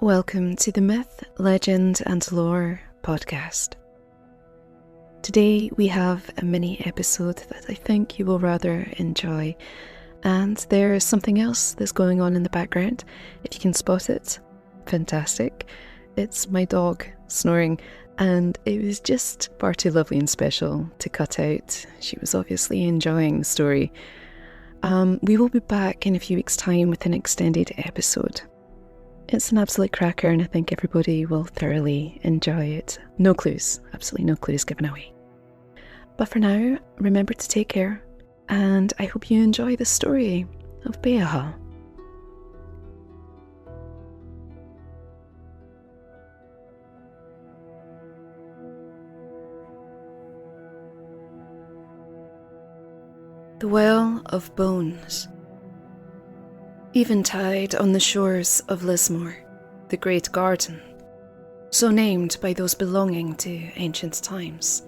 Welcome to the Myth, Legend and Lore podcast. Today we have a mini episode that I think you will rather enjoy, and there is something else that's going on in the background. If you can spot it, fantastic. It's my dog snoring, and it was just far too lovely and special to cut out. She was obviously enjoying the story. We will be back in a few weeks' time with an extended episode. It's an absolute cracker, and I think everybody will thoroughly enjoy it. No clues, absolutely no clues given away. But for now, remember to take care, and I hope you enjoy the story of Beothail. The Well of Bones. Eventide on the shores of Lismore, the Great Garden, so named by those belonging to ancient times,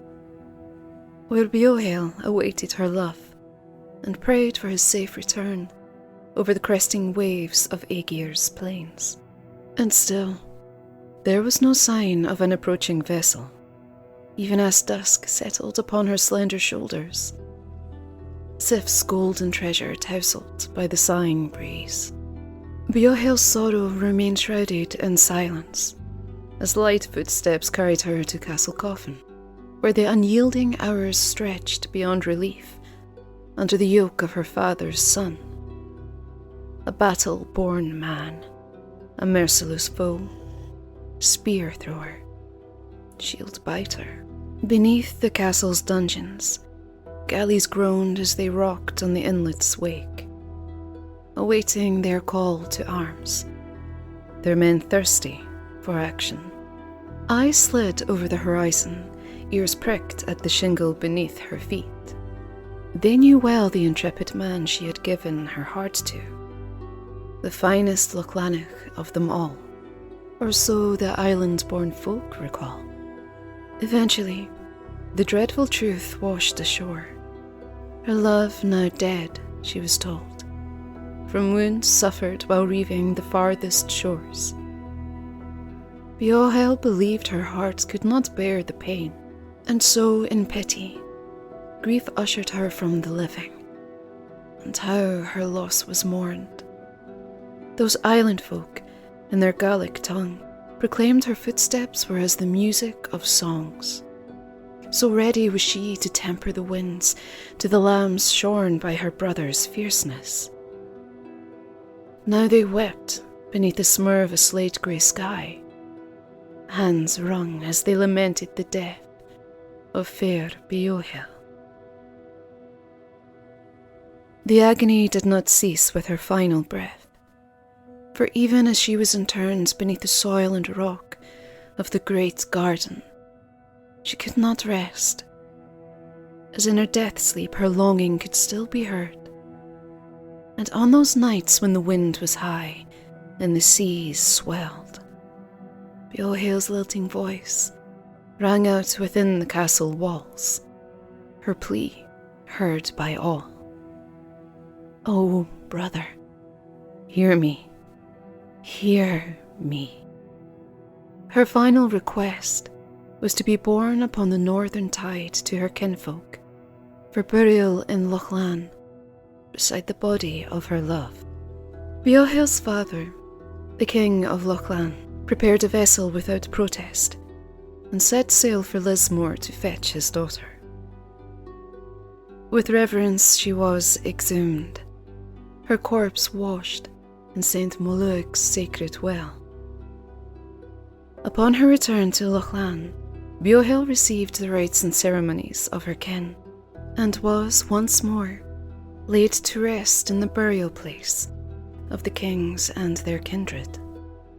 where Beothail awaited her love and prayed for his safe return over the cresting waves of Aegir's plains. And still, there was no sign of an approaching vessel, even as dusk settled upon her slender shoulders. Sif's golden treasure tousled by the sighing breeze. Beothail's sorrow remained shrouded in silence, as light footsteps carried her to Castle Coffin, where the unyielding hours stretched beyond relief under the yoke of her father's son. A battle-born man, a merciless foe, spear thrower, shield biter. Beneath the castle's dungeons, galleys groaned as they rocked on the inlet's wake, awaiting their call to arms, their men thirsty for action. Eyes slid over the horizon, ears pricked at the shingle beneath her feet. They knew well the intrepid man she had given her heart to, the finest Lochlanach of them all, or so the island-born folk recall. Eventually, the dreadful truth washed ashore. Her love now dead, she was told, from wounds suffered while reaving the farthest shores. Beothail believed her heart could not bear the pain, and so, in pity, grief ushered her from the living. And how her loss was mourned. Those island folk, in their Gaelic tongue, proclaimed her footsteps were as the music of songs. So ready was she to temper the winds to the lambs shorn by her brother's fierceness. Now they wept beneath the smur of a slate-grey sky, hands wrung as they lamented the death of fair Beothail. The agony did not cease with her final breath, for even as she was interned beneath the soil and rock of the great garden, she could not rest, as in her death sleep her longing could still be heard. And on those nights when the wind was high and the seas swelled, Beothail's lilting voice rang out within the castle walls, her plea heard by all. "Oh, brother, hear me, hear me." Her final request was to be borne upon the northern tide to her kinfolk, for burial in Lochlann, beside the body of her love. Beothail's father, the king of Lochlann, prepared a vessel without protest, and set sail for Lismore to fetch his daughter. With reverence she was exhumed, her corpse washed in St. Moluag's sacred well. Upon her return to Lochlann, Beothail received the rites and ceremonies of her kin, and was once more laid to rest in the burial place of the kings and their kindred.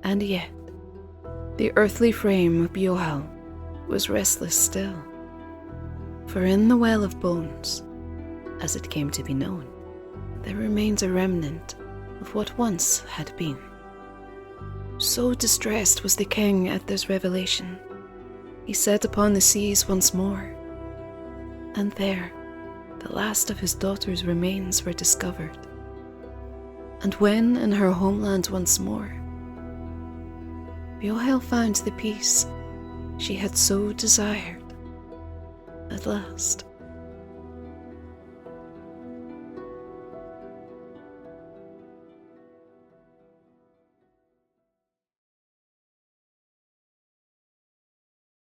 And yet, the earthly frame of Beothail was restless still, for in the Well of Bones, as it came to be known, there remained a remnant of what once had been. So distressed was the king at this revelation, he set upon the seas once more, and there the last of his daughter's remains were discovered. And when in her homeland once more, Beothail found the peace she had so desired at last.